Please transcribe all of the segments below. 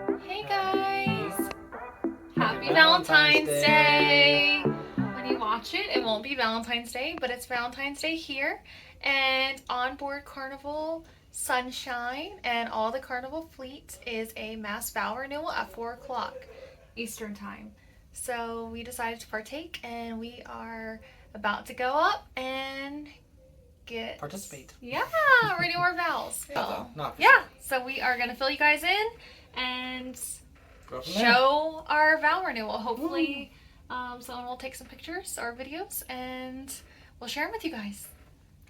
Hey guys! Happy Valentine's Day! When you watch it, it won't be Valentine's Day, but it's Valentine's Day here. And on board Carnival Sunshine and all the Carnival fleet is a mass vow renewal at 4 o'clock Eastern Time. So we decided to partake and we are about to go up and participate. Yeah, renew our vows. Yeah, so we are going to fill you guys in and show show our vow renewal. Hopefully someone will take some pictures or videos and we'll share them with you guys.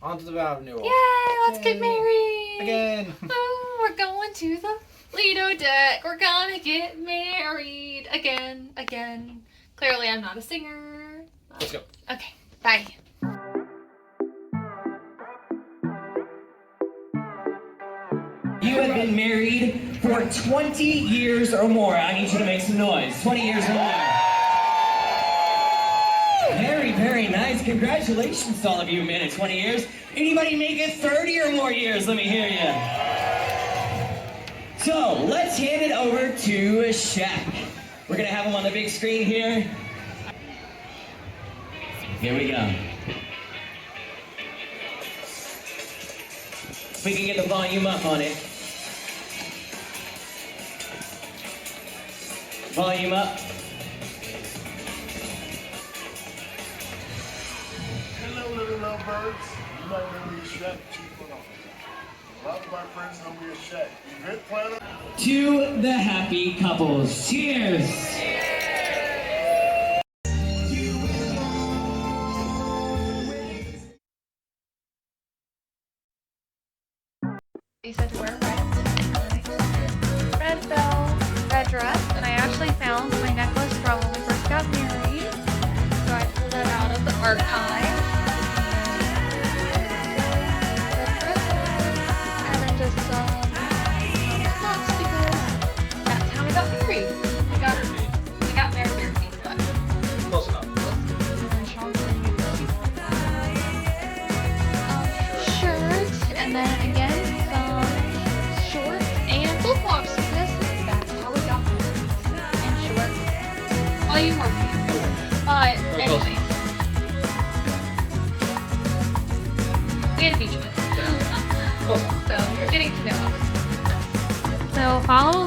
On to the vow renewal. Yay, let's get married. Again. Oh, we're going to the Lido deck. We're gonna get married again. Clearly I'm not a singer. Let's go. Okay, bye. You have been married for 20 years or more. I need you to make some noise. 20 years or more. Very, very nice. Congratulations to all of you who made it 20 years. Anybody make it 30 or more years? Let me hear you. So, let's hand it over to Shaq. We're going to have him on the big screen here. Here we go. If we can get the volume up on it. Volume up. Hello, little lovebirds. You might know me as Shaq. A lot of my friends know me as Shaq. Event planner. To the happy couples. Cheers. They said to wear red bell, red dress, and I actually found my necklace from when we first got married, so I pulled that out of the archive. And then just some socks because that's how we got married. We got married, but Close enough. shirt, and then again some shorts and flip-flops because that's how we got them. And shorts. Well, you were but anyway. We had a beach with so you're getting to know us. So follow